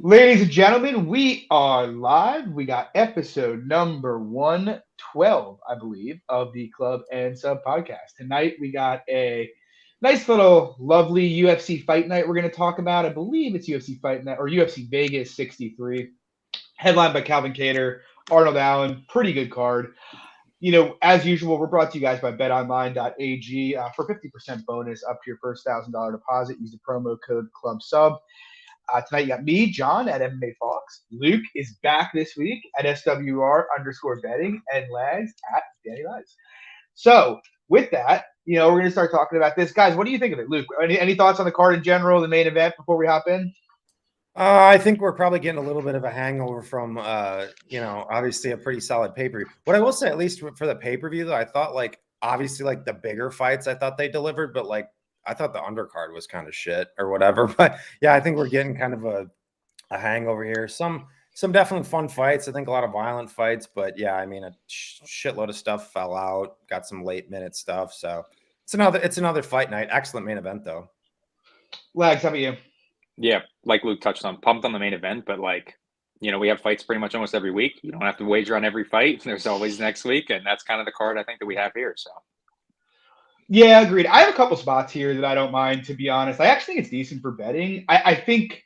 Ladies and gentlemen, we are live. We got episode number 112, I believe, of the Club and Sub podcast. Tonight, we got a nice little lovely UFC fight night we're going to talk about. I believe it's UFC Fight Night or UFC Vegas 63, headlined by Calvin Kattar, Arnold Allen. Pretty good card. As usual, we're brought to you guys by betonline.ag. For 50% bonus up to your first $1,000 deposit, use the promo code CLUBSUB. Tonight you got me, John, at MMA Fox. Luke is back this week at SWR_betting, and Lags at Danny Lives. So with that, we're going to start talking about this. Guys, what do you think of it? Luke, any thoughts on the card in general, the main event, before we hop in? I think we're probably getting a little bit of a hangover from, obviously a pretty solid pay-per-view. What I will say, at least for the pay-per-view, though, I thought, obviously, the bigger fights, I thought they delivered, but, I thought the undercard was kind of shit or whatever. But, yeah, I think we're getting kind of a hangover here. Some definitely fun fights. I think a lot of violent fights. But, yeah, I mean, a shitload of stuff fell out. Got some late-minute stuff. So, it's another fight night. Excellent main event, though. Lags, how about you? Yeah, like Luke touched on, pumped on the main event, but we have fights pretty much almost every week. You don't have to wager on every fight. There's always next week, and that's kind of the card I think that we have here. So, yeah, agreed. I have a couple spots here that I don't mind, to be honest. I actually think it's decent for betting. I think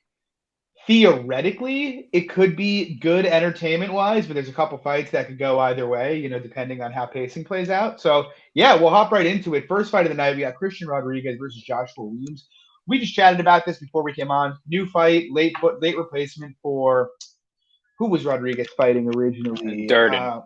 theoretically it could be good entertainment-wise, but there's a couple fights that could go either way, depending on how pacing plays out. So, yeah, we'll hop right into it. First fight of the night, we got Christian Rodriguez versus Joshua Weems. We just chatted about this before we came on. New fight, late replacement for who was Rodriguez fighting originally? Durden.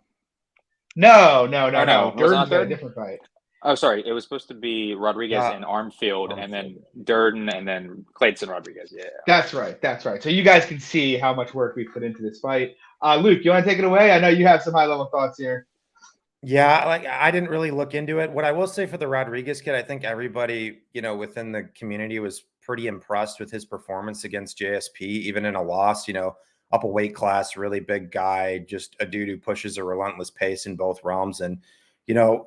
No. Durden's a different fight. Oh, sorry. It was supposed to be Rodriguez and Armfield, and then Durden, and then Clayton Rodriguez. Yeah. That's right. So you guys can see how much work we put into this fight. Luke, you want to take it away? I know you have some high-level thoughts here. Yeah, I didn't really look into it. What I will say for the Rodriguez kid, I think everybody, within the community was pretty impressed with his performance against JSP, even in a loss, up a weight class, really big guy, just a dude who pushes a relentless pace in both realms. And,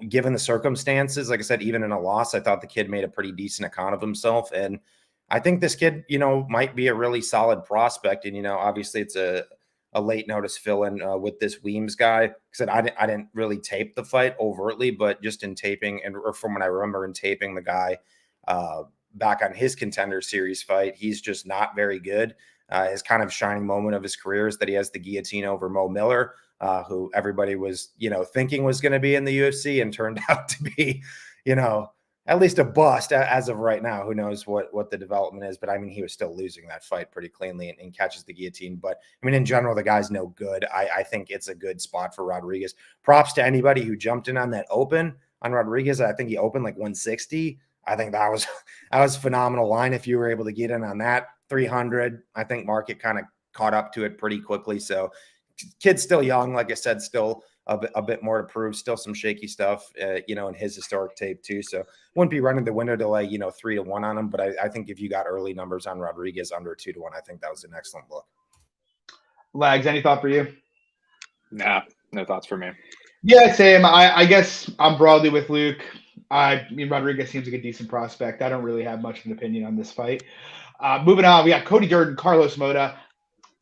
given the circumstances, like I said, even in a loss, I thought the kid made a pretty decent account of himself. And I think this kid, might be a really solid prospect. And, obviously it's a late notice fill in with this Weems guy. Because I didn't really tape the fight overtly, but just in taping or from what I remember in taping the guy back on his Contender Series fight, he's just not very good. His kind of shining moment of his career is that he has the guillotine over Mo Miller, who everybody was, thinking was going to be in the UFC and turned out to be, at least a bust as of right now. Who knows what the development is, but I mean, he was still losing that fight pretty cleanly and catches the guillotine. But I mean, in general, the guy's no good. I think it's a good spot for Rodriguez. Props to anybody who jumped in on that open on Rodriguez. I think he opened 160. I think that was phenomenal line. If you were able to get in on that 300, I think market kind of caught up to it pretty quickly. So kid's still young. Like I said, still a bit more to prove, still some shaky stuff, in his historic tape too. So wouldn't be running the window to 3-1 on him. But I think if you got early numbers on Rodriguez under 2-1, I think that was an excellent look. Lags, any thought for you? Nah, no thoughts for me. Yeah, same. I guess I'm broadly with Luke. I mean, Rodriguez seems like a decent prospect. I don't really have much of an opinion on this fight. Moving on, we got Cody Durden, Carlos Moda.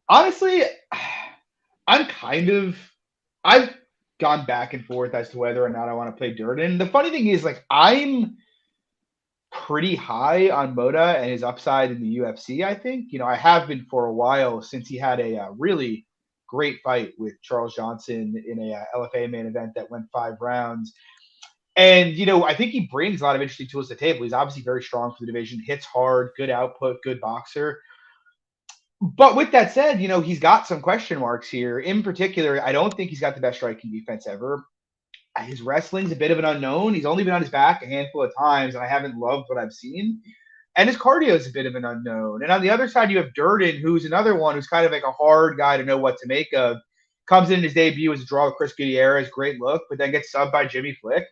Honestly, I've gone back and forth as to whether or not I want to play Durden. The funny thing is, I'm pretty high on Moda and his upside in the UFC, I think. I have been for a while since he had a really great fight with Charles Johnson in a LFA main event that went 5 rounds. And, I think he brings a lot of interesting tools to the table. He's obviously very strong for the division, hits hard, good output, good boxer. But with that said, he's got some question marks here. In particular, I don't think he's got the best striking defense ever. His wrestling's a bit of an unknown. He's only been on his back a handful of times, and I haven't loved what I've seen. And his cardio is a bit of an unknown. And on the other side, you have Durden, who's another one who's kind of like a hard guy to know what to make of. Comes in his debut as a draw with Chris Gutierrez, great look, but then gets subbed by Jimmy Flick,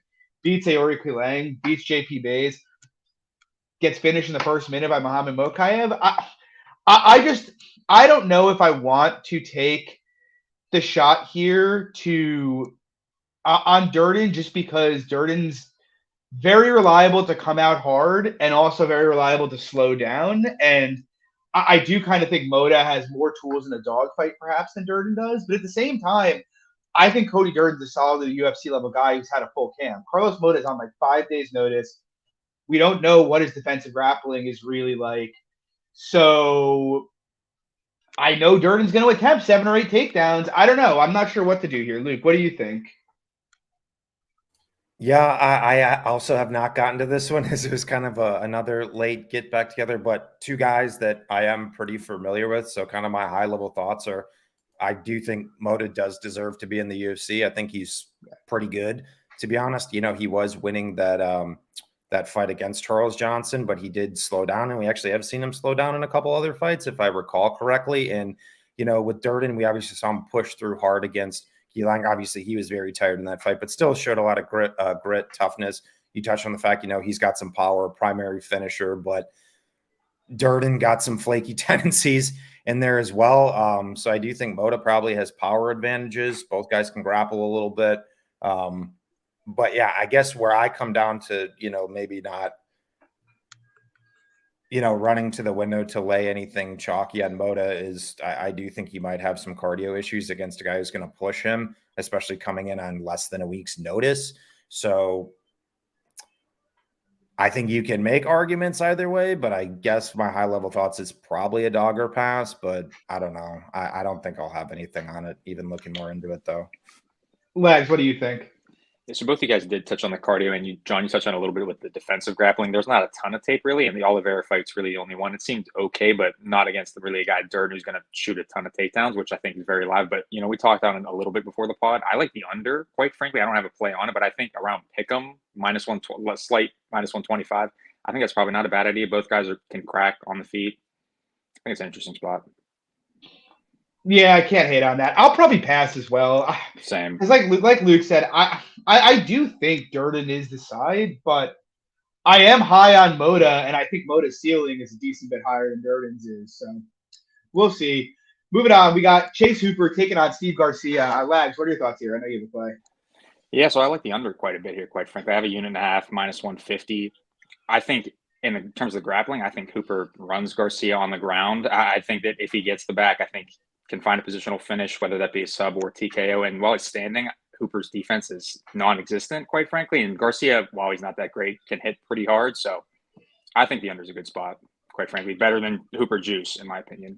beats Aori Quilang, beats JP Bays, gets finished in the first minute by Muhammad Mokaev. I don't know if I want to take the shot here on Durden, just because Durden's very reliable to come out hard and also very reliable to slow down. And I do kind of think Moda has more tools in a dogfight perhaps than Durden does. But at the same time, I think Cody Durden's a solid UFC level guy who's had a full camp. Carlos Moda is on like 5 days notice. We don't know what his defensive grappling is really like. So I know Durden's going to attempt 7 or 8 takedowns. I don't know. I'm not sure what to do here. Luke, what do you think? Yeah, I also have not gotten to this one. This was kind of another late get back together, but two guys that I am pretty familiar with. So kind of my high level thoughts are, I do think Moda does deserve to be in the UFC. I think he's pretty good, to be honest. You know, he was winning that fight against Charles Johnson, but he did slow down, and we actually have seen him slow down in a couple other fights, if I recall correctly. And, you know, with Durden, we obviously saw him push through hard against Gilang. Obviously, he was very tired in that fight, but still showed a lot of grit, toughness. You touched on the fact, you know, he's got some power, primary finisher, but Durden got some flaky tendencies in there as well. So I do think Moda probably has power advantages. Both guys can grapple a little bit. But yeah, I guess where I come down to, you know, maybe not, you know, running to the window to lay anything chalky on Moda is I do think he might have some cardio issues against a guy who's going to push him, especially coming in on less than a week's notice. So I think you can make arguments either way, but I guess my high level thoughts is probably a dogger pass, but I don't know. I don't think I'll have anything on it, even looking more into it though. Legs, what do you think? Yeah, so both of you guys did touch on the cardio, and you, John, you touched on a little bit with the defensive grappling. There's not a ton of tape really, and the Oliveira fight's really the only one. It seemed okay, but not against the really a guy Durden who's going to shoot a ton of takedowns, which I think is very live. But you know, we talked on it a little bit before the pod. I like the under, quite frankly. I don't have a play on it, but I think around pick'em -1, slight -125. I think that's probably not a bad idea. Both guys can crack on the feet. I think it's an interesting spot. Yeah, I can't hate on that. I'll probably pass as well. Same. Because like Luke said, I do think Durden is the side, but I am high on Moda, and I think Moda's ceiling is a decent bit higher than Durden's is. So we'll see. Moving on, we got Chase Hooper taking on Steve Garcia. Lags, what are your thoughts here? I know you have a play. Yeah, so I like the under quite a bit here, quite frankly. I have a unit and a half, -150. I think in terms of grappling, I think Hooper runs Garcia on the ground. I think that if he gets the back, I think can find a positional finish, whether that be a sub or TKO. And while he's standing, Hooper's defense is non-existent, quite frankly. And Garcia, while he's not that great, can hit pretty hard. So I think the under is a good spot, quite frankly. Better than Hooper juice, in my opinion.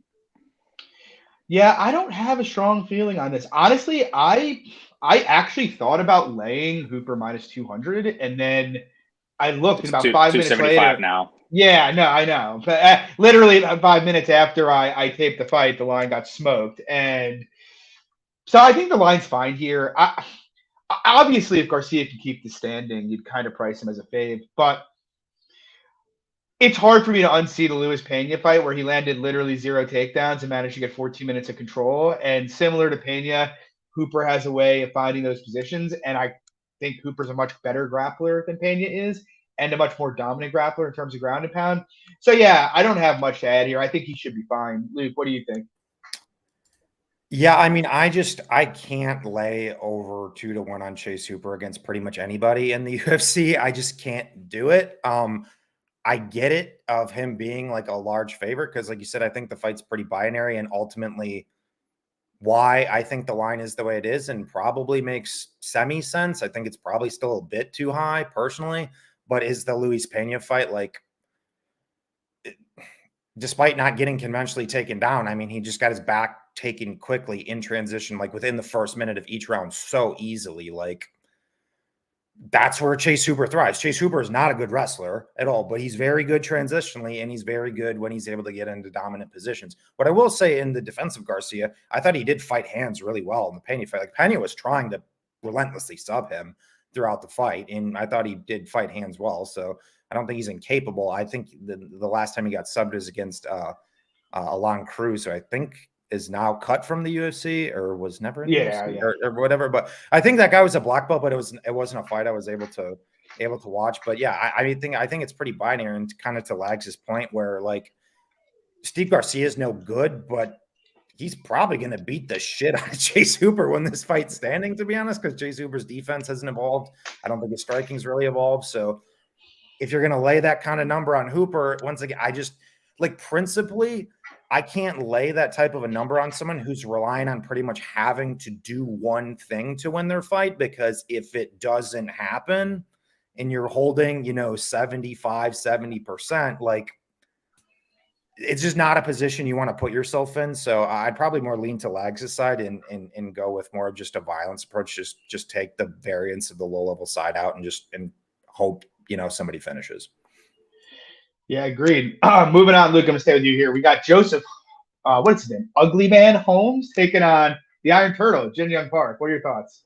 Yeah, I don't have a strong feeling on this. Honestly, I actually thought about laying Hooper -200, and then I looked It's and about 5 minutes later. now. Yeah, no, I know. But literally 5 minutes after I taped the fight, the line got smoked. And so I think the line's fine here. Obviously, if Garcia can keep the standing, you'd kind of price him as a fave. But it's hard for me to unsee the Luis Pena fight where he landed literally 0 takedowns and managed to get 14 minutes of control. And similar to Pena, Hooper has a way of finding those positions. And I think Hooper's a much better grappler than Pena is, and a much more dominant grappler in terms of ground and pound. So, yeah, I don't have much to add here. I think he should be fine. Luke, what do you think? Yeah, I mean, I can't lay over 2-1 on Chase Hooper against pretty much anybody in the UFC. I just can't do it. I get it of him being like a large favorite because, like you said, I think the fight's pretty binary, and ultimately why I think the line is the way it is and probably makes semi-sense. I think it's probably still a bit too high personally, but is the Luis Pena fight like, despite not getting conventionally taken down, I mean, he just got his back taken quickly in transition, like within the first minute of each round so easily. Like, that's where Chase Hooper thrives. Chase Hooper is not a good wrestler at all, but he's very good transitionally, and he's very good when he's able to get into dominant positions. What I will say in the defense of Garcia, I thought he did fight hands really well in the Pena fight. Like, Pena was trying to relentlessly sub him throughout the fight, and I thought he did fight hands well. So I don't think he's incapable. I think the last time he got subbed was against Alon Cruz, who I think is now cut from the UFC or was never in the UFC or whatever. But I think that guy was a black belt, but it wasn't a fight I was able to watch. But yeah, I think it's pretty binary, and kind of to Lags' point where like Steve Garcia is no good, but he's probably going to beat the shit out of Chase Hooper when this fight's standing, to be honest, because Chase Hooper's defense hasn't evolved. I don't think his striking's really evolved. So if you're going to lay that kind of number on Hooper, once again, I just like principally I can't lay that type of a number on someone who's relying on pretty much having to do one thing to win their fight, because if it doesn't happen and you're holding, 75, 70%, like, it's just not a position you want to put yourself in. So I'd probably more lean to Lags' side and go with more of just a violence approach. Just take the variance of the low level side out and hope, somebody finishes. Yeah, agreed. Moving on, Luke, I'm gonna stay with you here. We got Joseph, what's his name? Ugly Man Holmes taking on the Iron Turtle, Jin Young Park. What are your thoughts?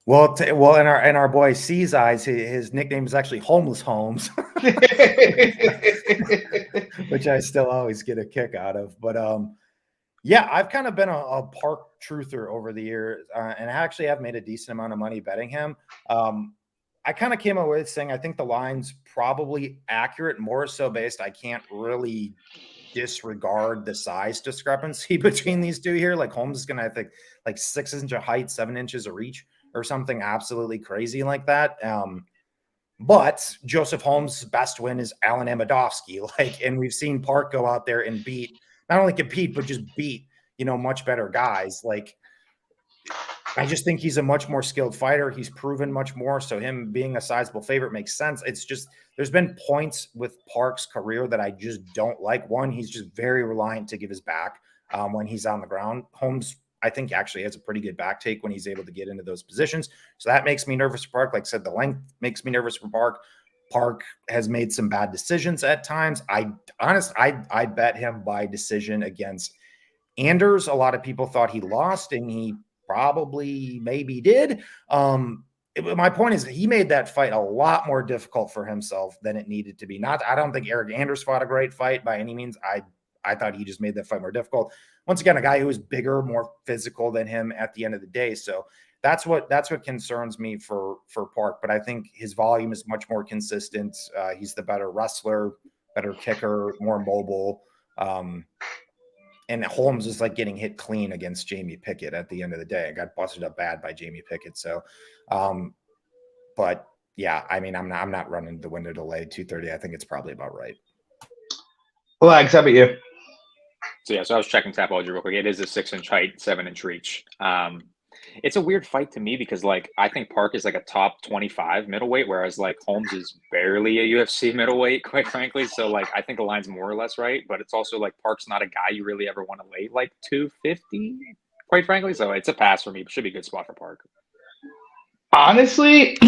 Well, in our boy C's eyes, his nickname is actually Homeless Holmes, which I still always get a kick out of. But yeah, I've kind of been a Park truther over the years, and I actually have made a decent amount of money betting him. I kind of came away with saying I think the line's probably accurate, more so based. I can't really disregard the size discrepancy between these two here. Like Holmes is going to, I think, like 6 inches of height, 7 inches of reach, or something absolutely crazy like that. But Joseph Holmes' best win is Alan Amidovsky. And we've seen Park go out there and not only compete, but just beat, much better guys. I just think he's a much more skilled fighter. He's proven much more. So him being a sizable favorite makes sense. It's just, there's been points with Park's career that I just don't like. One, he's just very reliant to give his back when he's on the ground. Holmes, I think, actually has a pretty good back take when he's able to get into those positions. So that makes me nervous for Park. Like I said, the length makes me nervous for Park. Park has made some bad decisions at times. I bet him by decision against Anders. A lot of people thought he lost, and he probably maybe did. My point is he made that fight a lot more difficult for himself than it needed to be. I don't think Eric Anders fought a great fight by any means. I thought he just made that fight more difficult. Once again, a guy who is bigger, more physical than him at the end of the day. So that's what concerns me for Park. But I think his volume is much more consistent. He's the better wrestler, better kicker, more mobile. And Holmes is like getting hit clean against Jamie Pickett at the end of the day. I got busted up bad by Jamie Pickett. So, but yeah, I mean, I'm not running the window to lay 230. I think it's probably about right. Well, Alex, how about you? So I was checking Tapology real quick. It is a 6-inch height, 7-inch reach. It's a weird fight to me because I think Park is like a top 25 middleweight, whereas Holmes is barely a UFC middleweight, quite frankly. So I think the line's more or less right, but it's also Park's not a guy you really ever want to lay 250, quite frankly. So it's a pass for me. It should be a good spot for Park. Honestly,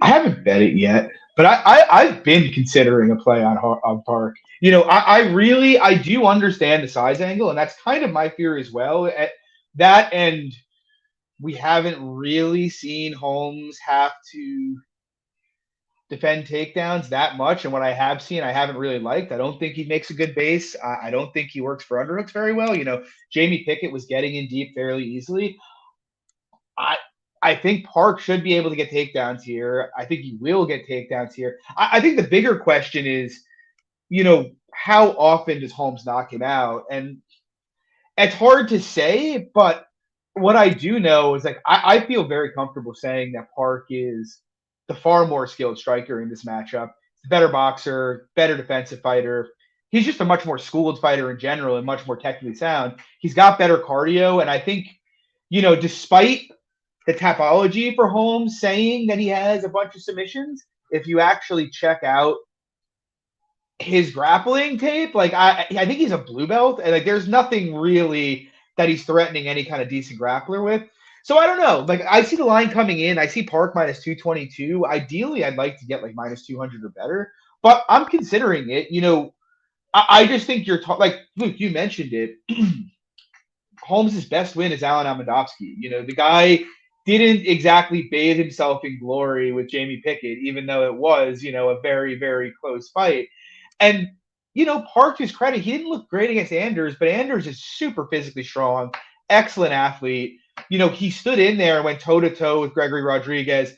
I haven't bet it yet, but I've been considering a play on Park. I do understand the size angle, and that's kind of my fear as well. At that end, we haven't really seen Holmes have to defend takedowns that much. And what I have seen, I haven't really liked. I don't think he makes a good base. I don't think he works for underhooks very well. Jamie Pickett was getting in deep fairly easily. I think Park should be able to get takedowns here. I think he will get takedowns here. I think the bigger question is, how often does Holmes knock him out? And it's hard to say, but what I do know is I feel very comfortable saying that Park is the far more skilled striker in this matchup. He's a better boxer, better defensive fighter. He's just a much more schooled fighter in general and much more technically sound. He's got better cardio. And I think, despite the Tapology for Holmes saying that he has a bunch of submissions, if you actually check out his grappling tape, I think he's a blue belt, and there's nothing really that he's threatening any kind of decent grappler with. So I don't know. I see the line coming in. I see Park minus 222. Ideally, I'd like to get minus 200 or better, but I'm considering it. I just think you're Luke, you mentioned it. Holmes' best win is Alan Amidovsky. The guy didn't exactly bathe himself in glory with Jamie Pickett, even though it was, a very, very close fight. And Park, to his credit, he didn't look great against Anders, but Anders is super physically strong, excellent athlete. He stood in there and went toe-to-toe with Gregory Rodriguez.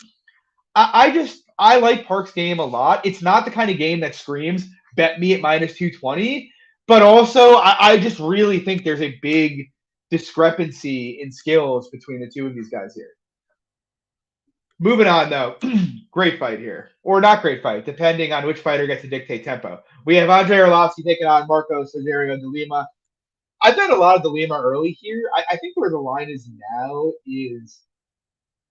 I like Park's game a lot. It's not the kind of game that screams, bet me at minus 220, but also I just really think there's a big discrepancy in skills between the two of these guys here. Moving on, though, great fight here. Or not great fight, depending on which fighter gets to dictate tempo. We have Andre Arlovski taking on Marcos Rogerio de Lima. I bet a lot of the Lima early here. I think where the line is now is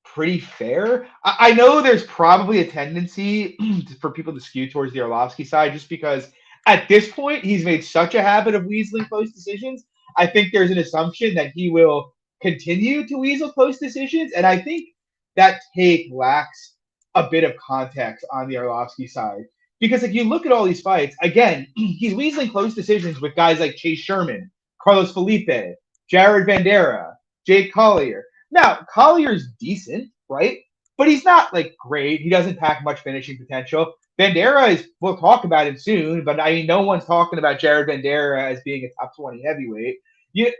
pretty fair. I know there's probably a tendency for people to skew towards the Arlovski side just because at this point he's made such a habit of weaseling close decisions. I think there's an assumption that he will continue to weasel close decisions, and I think that take lacks a bit of context on the Arlovski side. Because if you look at all these fights, again, he's weaseling close decisions with guys like Chase Sherman, Carlos Felipe, Jared Vandera, Jake Collier. Now, Collier's decent, right? But he's not like great. He doesn't pack much finishing potential. Vandera is, we'll talk about him soon, but I mean, no one's talking about Jared Vandera as being a top 20 heavyweight.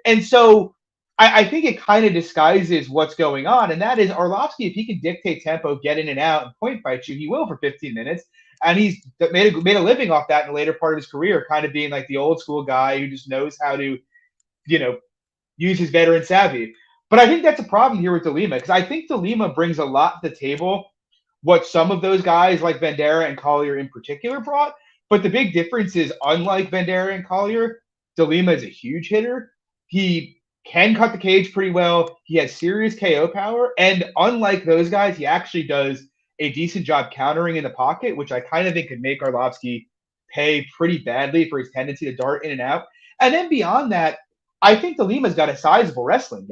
And so I think it kind of disguises what's going on. And that is Arlovski, if he can dictate tempo, get in and out, and point fight you, he will for 15 minutes. And he's made a living off that in the later part of his career, kind of being like the old school guy who just knows how to, use his veteran savvy. But I think that's a problem here with De Lima because I think De Lima brings a lot to the table, what some of those guys like Vandera and Collier in particular brought. But the big difference is, unlike Vandera and Collier, De Lima is a huge hitter. He can cut the cage pretty well. He has serious KO power. And unlike those guys, he actually does a decent job countering in the pocket, which I kind of think could make Arlovski pay pretty badly for his tendency to dart in and out. And then beyond that, I think De Lima's got a sizable wrestling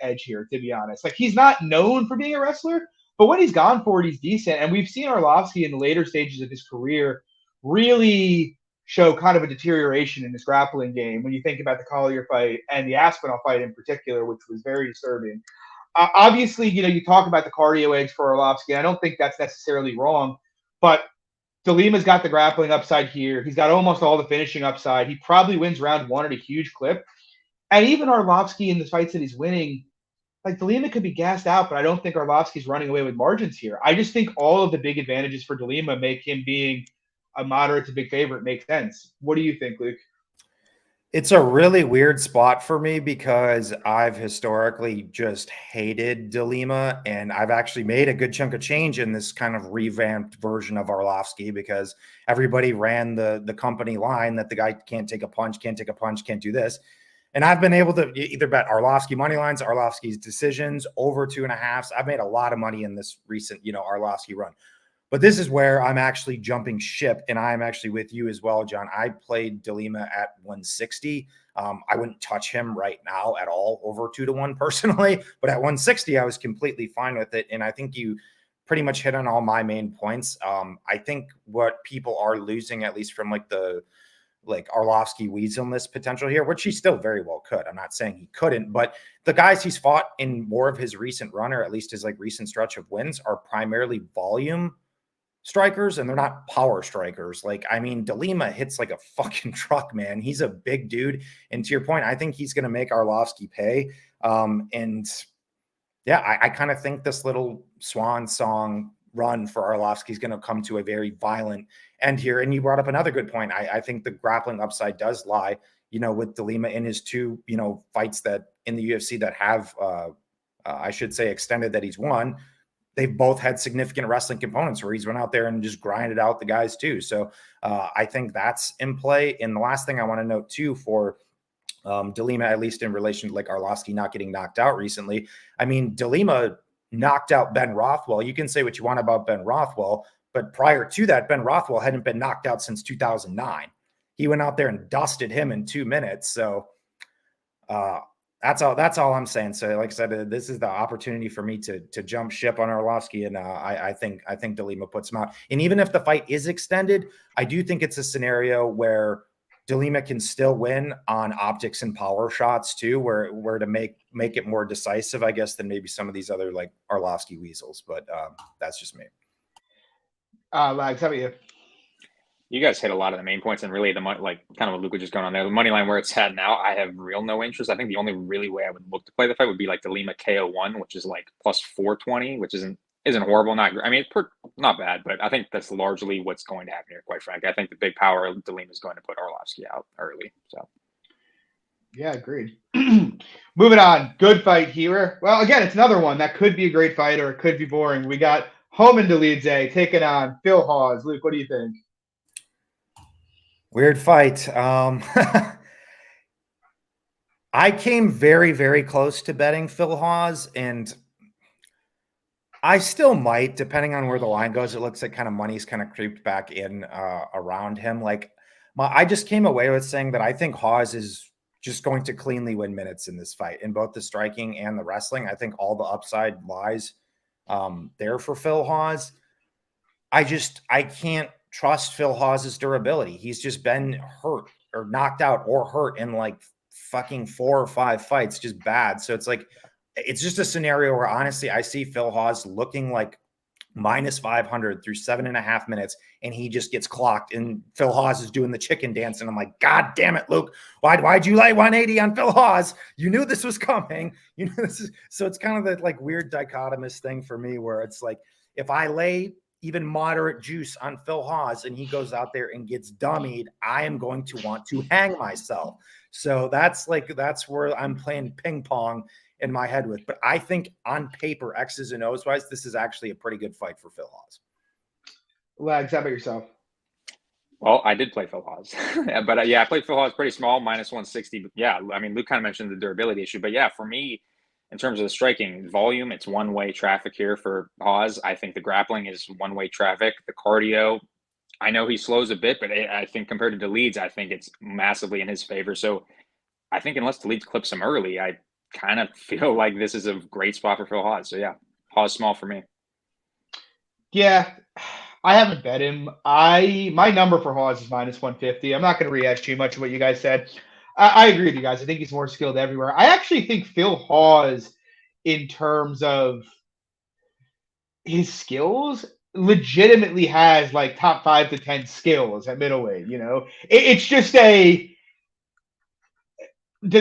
edge here, to be honest. Like, he's not known for being a wrestler, but when he's gone for it, he's decent. And we've seen Arlovski in the later stages of his career really show kind of a deterioration in his grappling game when you think about the Collier fight and the Aspinall fight in particular, which was very disturbing. Obviously, you talk about the cardio edge for Arlovski. I don't think that's necessarily wrong, but De Lima's got the grappling upside here. He's got almost all the finishing upside. He probably wins round one at a huge clip. And even Arlovski in the fights that he's winning, like, De Lima could be gassed out, but I don't think Arlovski's running away with margins here. I just think all of the big advantages for De Lima make him being a moderate to big favorite make sense. What do you think, Luke? It's a really weird spot for me because I've historically just hated De Lima, and I've actually made a good chunk of change in this kind of revamped version of Arlovski because everybody ran the company line that the guy can't take a punch, can't do this. And I've been able to either bet Arlovski money lines, Arlovski's decisions, over 2.5. I've made a lot of money in this recent, Arlovski run. But this is where I'm actually jumping ship, and I'm actually with you as well, John. I played De Lima at 160. I wouldn't touch him right now at all over 2-1 personally, but at 160, I was completely fine with it. And I think you pretty much hit on all my main points. I think what people are losing, at least from Arlovski weaselness potential here, which he still very well could. I'm not saying he couldn't, but the guys he's fought in more of his recent run, or at least his recent stretch of wins, are primarily volume strikers, and they're not power strikers. De Lima hits like a fucking truck, man. He's a big dude. And to your point, I think he's going to make Arlovski pay. I kind of think this little swan song run for Arlovski is going to come to a very violent end here. And you brought up another good point. I think the grappling upside does lie, with De Lima in his two, fights that in the UFC that have, I should say, extended that he's won. They've both had significant wrestling components where he's went out there and just grinded out the guys too. So I think that's in play. And the last thing I want to note too for De Lima, at least in relation to Arlovski not getting knocked out recently. I mean, De Lima knocked out Ben Rothwell. You can say what you want about Ben Rothwell, but prior to that, Ben Rothwell hadn't been knocked out since 2009. He went out there and dusted him in 2 minutes. So that's all I'm saying. So like I said, this is the opportunity for me to jump ship on Arlovski. And I think De Lima puts him out. And even if the fight is extended, I do think it's a scenario where De Lima can still win on optics and power shots too, where to make it more decisive, I guess, than maybe some of these other Arlovski weasels. But that's just me. Lags, how about you? You guys hit a lot of the main points, and really kind of what Luke was just going on there. The money line where it's at now, I have no interest. I think the only really way I would look to play the fight would be De Lima KO1, which is plus 420, which isn't horrible. Not bad, but I think that's largely what's going to happen here. Quite frankly, I think the big power De Lima is going to put Arlovski out early. So, yeah, agreed. Moving on, good fight here. Well, again, it's another one that could be a great fight or it could be boring. We got Holmes and Leedsa taking on Phil Hawes. Luke, what do you think? Weird fight. I came very, very close to betting Phil Hawes, and I still might, depending on where the line goes. It looks like kind of money's kind of creeped back in around him. Like I just came away with saying that I think Hawes is just going to cleanly win minutes in this fight in both the striking and the wrestling. I think all the upside lies there for Phil Hawes. I can't trust Phil Hawes' durability. He's just been hurt or knocked out or hurt in like fucking 4 or 5 fights, just bad. So it's just a scenario where honestly, I see Phil Hawes looking like minus 500 through 7.5 minutes, and he just gets clocked. And Phil Hawes is doing the chicken dance, and I'm like, God damn it, Luke! Why'd you lay 180 on Phil Hawes? You knew this was coming. You know this is so. It's kind of the like weird dichotomous thing for me, where it's like if I lay even moderate juice on Phil Hawes and he goes out there and gets dummied, I am going to want to hang myself. So that's where I'm playing ping pong in my head with. But I think on paper, X's and O's wise, this is actually a pretty good fight for Phil Hawes. Lags, how about yourself? Well, I did play Phil Hawes, but I played Phil Hawes pretty small, minus 160. But yeah, I mean, Luke kind of mentioned the durability issue, but yeah, for me, in terms of the striking volume, it's one-way traffic here for Hawes. I think the grappling is one-way traffic. The cardio, I know he slows a bit, but I think compared to Leeds, I think it's massively in his favor. So I think unless Leeds clips him early, I kind of feel like this is a great spot for Phil Hawes. So yeah, Hawes small for me. Yeah, I haven't bet him. My number for Hawes is minus 150. I'm not going to rehash too much of what you guys said. I agree with you guys. I think he's more skilled everywhere. I actually think Phil Hawes, in terms of his skills, legitimately has like top 5 to 10 skills at middleweight. You know, it's just does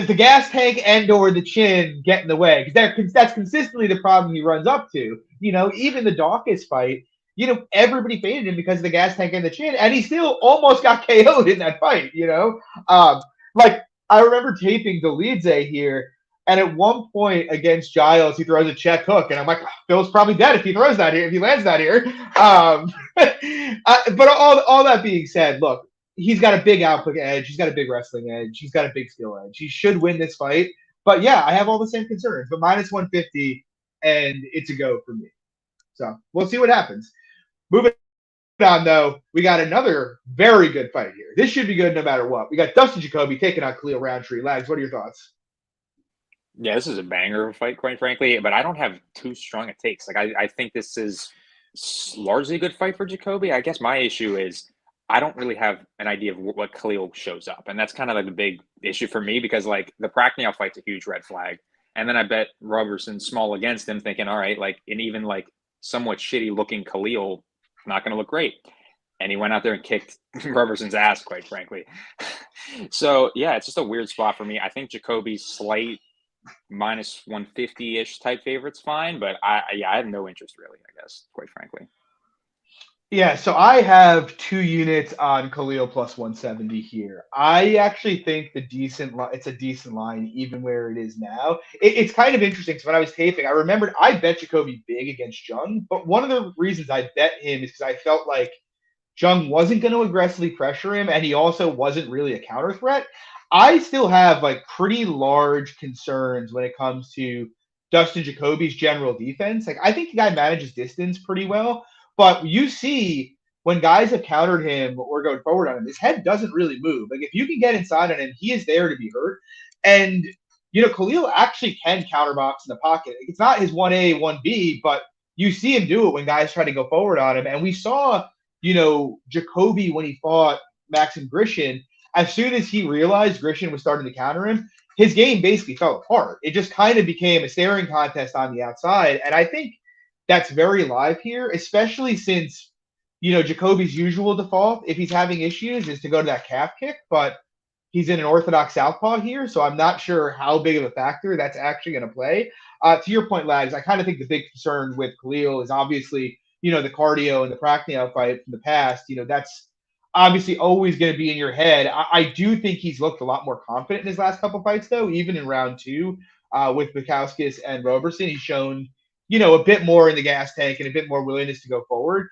the gas tank and or the chin get in the way? Because that's consistently the problem he runs up to. You know, even the Dawkins fight, you know, everybody faded him because of the gas tank and the chin, and he still almost got KO'd in that fight, you know? Like, I remember taping the Leedsa here, and at one point against Giles, he throws a check hook, and I'm like, Phil's probably dead if he throws that here, if he lands that here. But all that being said, look, he's got a big output edge. He's got a big wrestling edge. He's got a big skill edge. He should win this fight. But yeah, I have all the same concerns. But minus 150, and it's a go for me. So we'll see what happens. Moving on, though, we got another very good fight here. This should be good no matter what. We got Dustin Jacoby taking on Khalil Roundtree. Lags, what are your thoughts? Yeah, this is a banger of a fight, quite frankly, but I don't have too strong a takes. Like, I think this is largely a good fight for Jacoby. I guess my issue is I don't really have an idea of what Khalil shows up. And that's kind of like the big issue for me because, like, the Pragnell fight's a huge red flag. And then I bet Robertson small against him thinking, all right, like, and even, like, somewhat shitty-looking Khalil, not going to look great. And he went out there and kicked Robertson's ass, quite frankly. So, yeah, it's just a weird spot for me. I think Jacoby's slight minus 150-ish type favorite's fine, but I have no interest really, I guess, quite frankly. Yeah, so I have 2 units on Khalil plus 170 here. I actually think it's a decent line even where it is now. It's kind of interesting because when I was taping, I remembered I bet Jacoby big against Jung, but one of the reasons I bet him is because I felt like Jung wasn't going to aggressively pressure him, and he also wasn't really a counter threat. I still have like pretty large concerns when it comes to Dustin Jacoby's general defense. Like I think the guy manages distance pretty well, but you see when guys have countered him or going forward on him, his head doesn't really move. Like if you can get inside on him, he is there to be hurt. And you know, Khalil actually can counterbox in the pocket. It's not his 1A, 1B, but you see him do it when guys try to go forward on him. And we saw, you know, Jacoby when he fought Maxim Grishin, as soon as he realized Grishin was starting to counter him, his game basically fell apart. It just kind of became a staring contest on the outside. And I think that's very live here, especially since, you know, Jacoby's usual default, if he's having issues, is to go to that calf kick. But he's in an orthodox southpaw here, so I'm not sure how big of a factor that's actually going to play. To your point, Lags, I kind of think the big concern with Khalil is obviously, you know, the cardio and the Pragnell fight from the past. You know, that's obviously always going to be in your head. I do think he's looked a lot more confident in his last couple fights, though, even in round 2 with Bukowskis and Roberson. He's shown, you know, a bit more in the gas tank and a bit more willingness to go forward.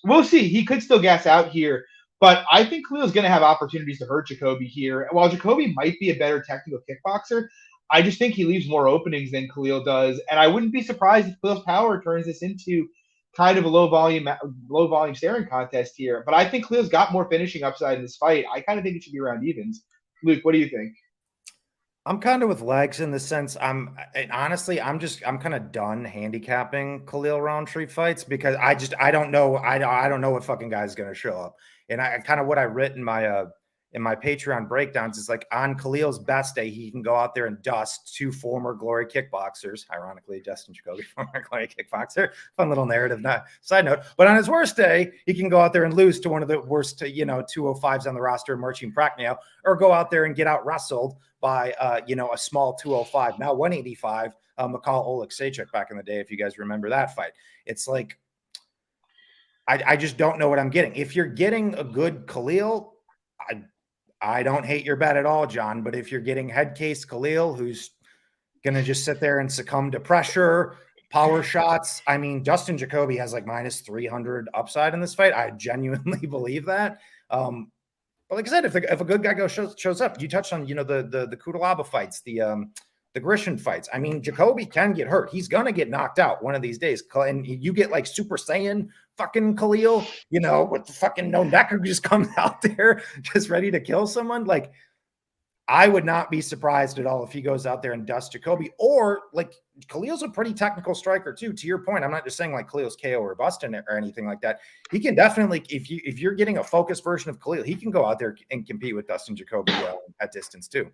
We'll see. He could still gas out here. But I think Khalil's going to have opportunities to hurt Jacoby here. And while Jacoby might be a better technical kickboxer, I just think he leaves more openings than Khalil does. And I wouldn't be surprised if Khalil's power turns this into kind of a low volume staring contest here. But I think Khalil's got more finishing upside in this fight. I kind of think it should be around evens. Luke, what do you think? I'm kind of with legs in the sense I'm kind of done handicapping Khalil Roundtree fights because I don't know what fucking guy's going to show up. And I kind of what I writ in my Patreon breakdowns is like on Khalil's best day, he can go out there and dust two former Glory kickboxers. Ironically, Justin Jacoby, former Glory kickboxer. Fun little narrative, not side note. But on his worst day, he can go out there and lose to one of the worst, 205s on the roster, Marcin Prachnio, or go out there and get out wrestled by, a small 205, now 185, Mikhail Oleksiejczuk back in the day, if you guys remember that fight. It's like, I just don't know what I'm getting. If you're getting a good Khalil, I don't hate your bet at all, John. But if you're getting head case Khalil, who's going to just sit there and succumb to pressure, power shots. I mean, Justin Jacoby has like minus 300 upside in this fight. I genuinely believe that. But like I said, if a good guy shows up, you touched on, the Kudalaba fights, the Griffin fights. I mean, Jacoby can get hurt. He's going to get knocked out one of these days. And you get like Super Saiyan fucking Khalil, with the fucking no neck who just comes out there just ready to kill someone. Like, I would not be surprised at all if he goes out there and dusts Jacoby, or like Khalil's a pretty technical striker too. To your point, I'm not just saying like Khalil's KO or busting it or anything like that. He can definitely, if you're getting a focused version of Khalil, he can go out there and compete with Dustin Jacoby at distance too.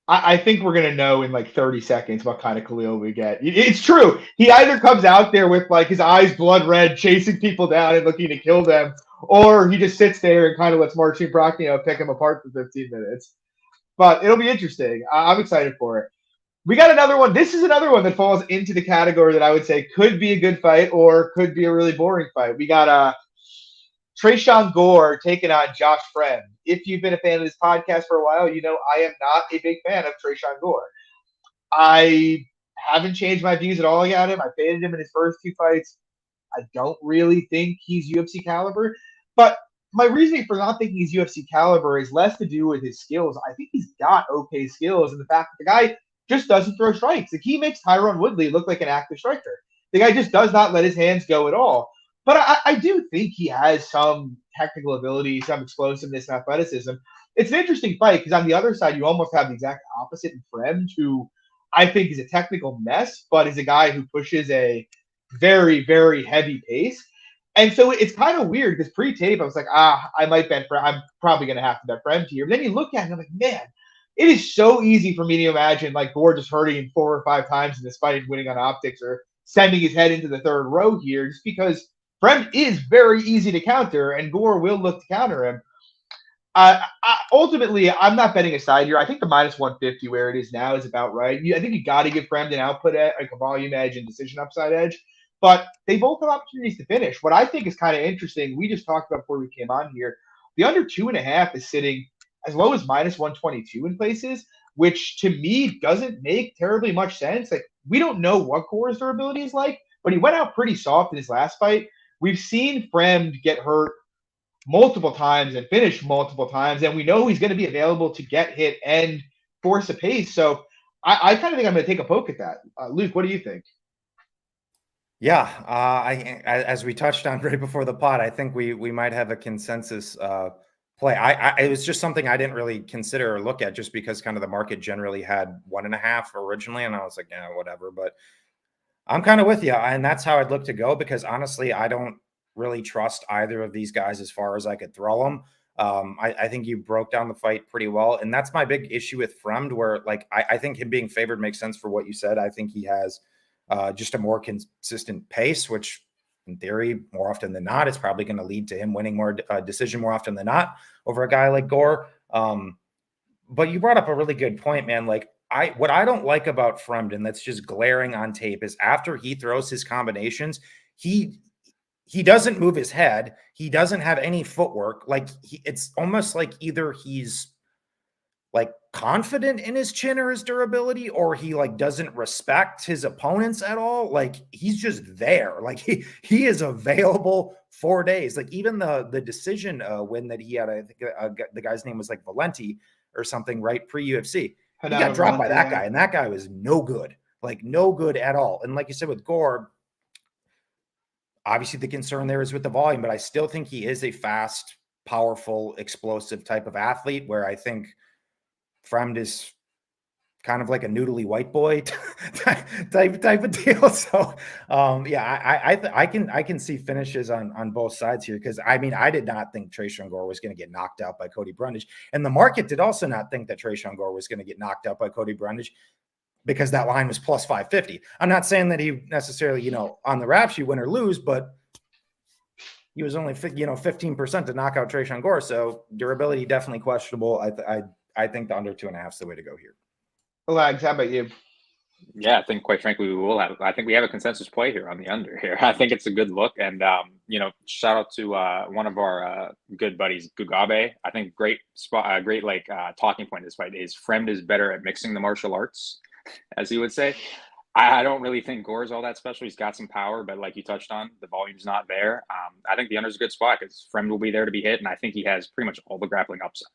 I think we're going to know in like 30 seconds what kind of Khalil we get. It's true. He either comes out there with like his eyes blood red, chasing people down and looking to kill them, or he just sits there and kind of lets Marcin Prachnio pick him apart for 15 minutes. But it'll be interesting. I'm excited for it. We got another one. This is another one that falls into the category that I would say could be a good fight or could be a really boring fight. We got Tresean Gore taking on Josh Fremd. If you've been a fan of this podcast for a while, you know I am not a big fan of Tresean Gore. I haven't changed my views at all on him. I faded him in his first two fights. I don't really think he's UFC caliber. But my reasoning for not thinking he's UFC caliber is less to do with his skills. I think he's got okay skills, and the fact that the guy just doesn't throw strikes. Like, he makes Tyron Woodley look like an active striker. The guy just does not let his hands go at all. But I do think he has some technical ability, some explosiveness and athleticism. It's an interesting fight because on the other side, you almost have the exact opposite in Fremd, who I think is a technical mess, but is a guy who pushes a very, very heavy pace. And so it's kind of weird because pre-tape, I was like, I might bet Fremd. I'm probably going to have to bet Fremd here. But then you look at it and I'm like, man, it is so easy for me to imagine like Gore just hurting him 4 or 5 times in this fight and winning on optics or sending his head into the third row here just because Fremd is very easy to counter, and Gore will look to counter him. Ultimately, I'm not betting a side here. I think the minus 150 where it is now is about right. I think you got to give Fremd an output edge, like a volume edge and decision upside edge. But they both have opportunities to finish. What I think is kind of interesting, we just talked about before we came on here, the under 2.5 is sitting as low as minus 122 in places, which to me doesn't make terribly much sense. Like, we don't know what Gore's durability is like, but he went out pretty soft in his last fight. We've seen Fremd get hurt multiple times and finish multiple times, and we know he's going to be available to get hit and force a pace. So I kind of think I'm going to take a poke at that. Luke, what do you think? Yeah, as we touched on right before the pod, I think we might have a consensus play. It was just something I didn't really consider or look at just because kind of the market generally had 1.5 originally, and I was like, yeah, whatever. But I'm kind of with you, and that's how I'd look to go because honestly, I don't really trust either of these guys as far as I could throw them. I think you broke down the fight pretty well, and that's my big issue with Fremd, where like I think him being favored makes sense for what you said. I think he has just a more consistent pace, which in theory, more often than not, is probably going to lead to him winning more decision more often than not over a guy like Gore. But you brought up a really good point, man. Like, what I don't like about Fremd, and that's just glaring on tape, is after he throws his combinations, he doesn't move his head. He doesn't have any footwork. Like, it's almost like either he's like confident in his chin or his durability, or he like doesn't respect his opponents at all. Like he's just there. Like he is available 4 days. Like even the decision win that he had, I think the guy's name was like Valenti or something, right? Pre-UFC. He got dropped by that guy, and that guy was no good. Like no good at all. And like you said with Gore, obviously the concern there is with the volume, but I still think he is a fast, powerful, explosive type of athlete where I think Fremd is kind of like a noodly white boy type of deal. So yeah, I can see finishes on both sides here, because I mean I did not think Tresean Gore was going to get knocked out by Cody Brundage, and the market did also not think that Tresean Gore was going to get knocked out by Cody Brundage, because that line was plus 550. I'm not saying that he necessarily, on the rap sheet win or lose, but he was only 15% to knock out Tresean Gore. So durability definitely questionable. I think the under 2.5 is the way to go here. Lags, how about you? Yeah, I think quite frankly I think we have a consensus play here on the under here. I think it's a good look, and shout out to one of our good buddies, Gugabe. I think great spot, great talking point of this fight is Fremd is better at mixing the martial arts, as he would say. I don't really think Gore's all that special. He's got some power, but like you touched on, the volume's not there. I think the under's a good spot because Fremd will be there to be hit, and I think he has pretty much all the grappling upside.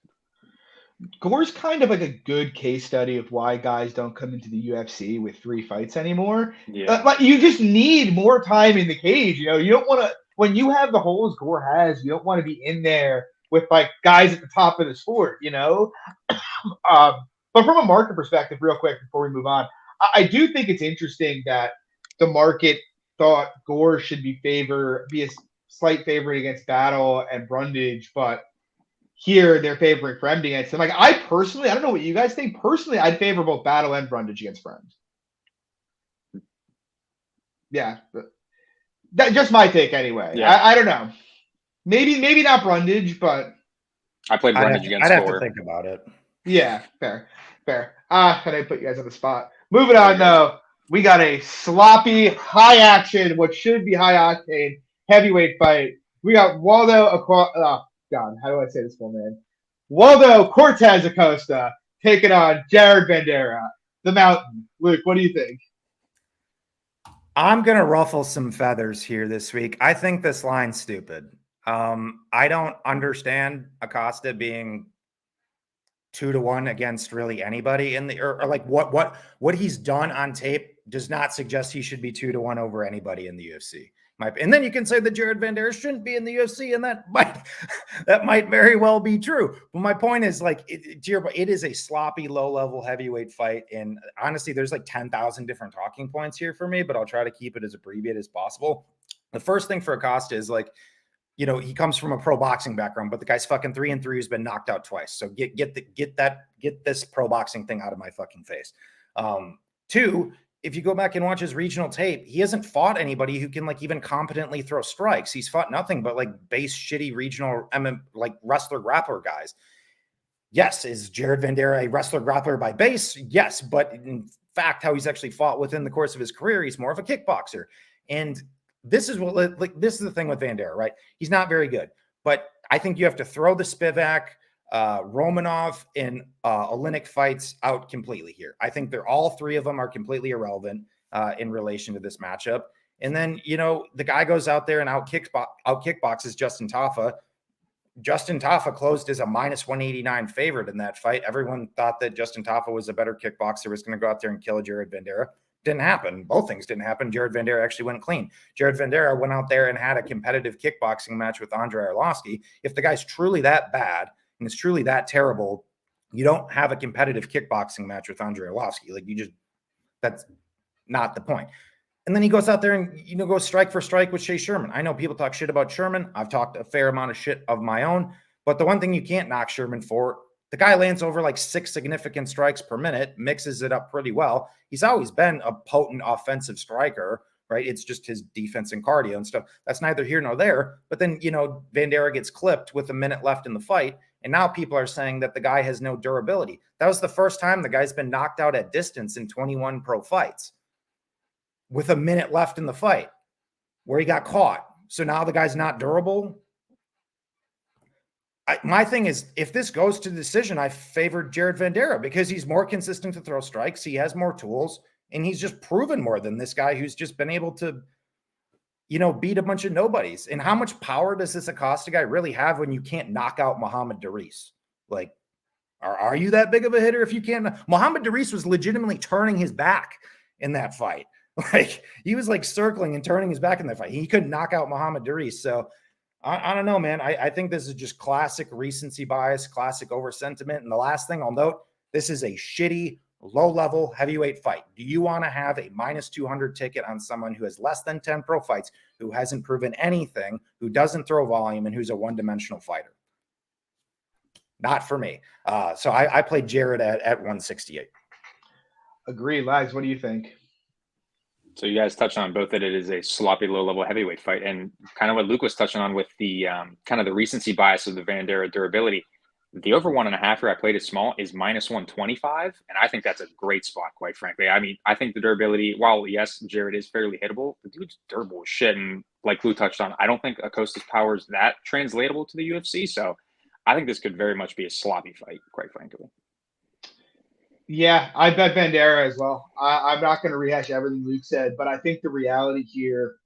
Gore's kind of like a good case study of why guys don't come into the UFC with 3 fights anymore. Yeah. But you just need more time in the cage. You don't want to, when you have the holes Gore has, you don't want to be in there with like guys at the top of the sport, But from a market perspective, real quick before we move on, I do think it's interesting that the market thought Gore should be a slight favorite against Battle and Brundage, but here they're favoring Fremd against him. Like I don't know what you guys think. Personally, I'd favor both Battle and Brundage against Fremd. Yeah, that's just my take anyway. Yeah. I don't know. Maybe not Brundage, but I played Brundage against Gore. I'd have to think about it. Yeah, fair. And I put you guys on the spot. Moving on, though, we got a sloppy, high action, what should be high octane heavyweight fight. We got Waldo Acosta. God, how do I say this full name? Waldo Cortez Acosta taking on Jared Vandera, the Mountain. Luke, what do you think? I'm going to ruffle some feathers here this week. I think this line's stupid. I don't understand Acosta being 2-1 against really anybody in the or like what he's done on tape does not suggest he should be 2-1 over anybody in the UFC. And then you can say that Jared Vandera shouldn't be in the UFC, and that might very well be true. But my point is, like, it is a sloppy, low-level heavyweight fight, and honestly, there's like 10,000 different talking points here for me, but I'll try to keep it as abbreviated as possible. The first thing for Acosta is like, he comes from a pro boxing background, but the guy's fucking 3-3 who's been knocked out twice. So get this pro boxing thing out of my fucking face. 2, if you go back and watch his regional tape, he hasn't fought anybody who can like even competently throw strikes. He's fought nothing but like base shitty regional like wrestler grappler guys. Yes, is Jared Vandera a wrestler grappler by base? Yes, but in fact, how he's actually fought within the course of his career, he's more of a kickboxer. And this is this is the thing with Vandera, right? He's not very good, but I think you have to throw the Spivak, Romanov, and Oleinik fights out completely here. I think all 3 of them are completely irrelevant in relation to this matchup. And then, the guy goes out there and out kickboxes Justin Tafa. Justin Tafa closed as a -189 favorite in that fight. Everyone thought that Justin Tafa was a better kickboxer, was going to go out there and kill Jared Vandera. Didn't happen. Both things didn't happen. Jared Vandera actually went clean. Jared Vandera went out there and had a competitive kickboxing match with Andre Arlovski. If the guy's truly that bad and it's truly that terrible, you don't have a competitive kickboxing match with Andre Arlovski. Like that's not the point. And then he goes out there and, goes strike for strike with Shea Sherman. I know people talk shit about Sherman. I've talked a fair amount of shit of my own, but the one thing you can't knock Sherman for, the guy lands over like 6 significant strikes per minute, mixes it up pretty well. He's always been a potent offensive striker, right? It's just his defense and cardio and stuff. That's neither here nor there. But then, Vandera gets clipped with a minute left in the fight. And now people are saying that the guy has no durability. That was the first time the guy's been knocked out at distance in 21 pro fights with a minute left in the fight where he got caught. So now the guy's not durable. my thing is, if this goes to decision, I favored Jared Vandera because he's more consistent to throw strikes. He has more tools, and he's just proven more than this guy who's just been able to, beat a bunch of nobodies. And how much power does this Acosta guy really have when you can't knock out Muhammad Daris? Like, are you that big of a hitter if you can't? Muhammad Daris was legitimately turning his back in that fight. Like, he was like circling and turning his back in that fight. He couldn't knock out Muhammad Daris. So I don't know, man. I think this is just classic recency bias, classic over sentiment. And the last thing I'll note, this is a shitty, low-level heavyweight fight. Do you want to have a minus 200 ticket on someone who has less than 10 pro fights, who hasn't proven anything, who doesn't throw volume, and who's a one-dimensional fighter? Not for me. So I played Jared at 168. Agree. Lags, what do you think? So you guys touched on both that it is a sloppy, low-level heavyweight fight, and kind of what Luke was touching on with the kind of the recency bias of the Vandera durability. The over 1.5 here, I played it small, is minus 125, and I think that's a great spot, quite frankly. I mean, I think the durability, while yes, Jared is fairly hittable, the dude's durable as shit, and like Luke touched on, I don't think Acosta's power is that translatable to the UFC, so I think this could very much be a sloppy fight, quite frankly. Yeah, I bet Vandera as well. I'm not going to rehash everything Luke said, but I think the reality here,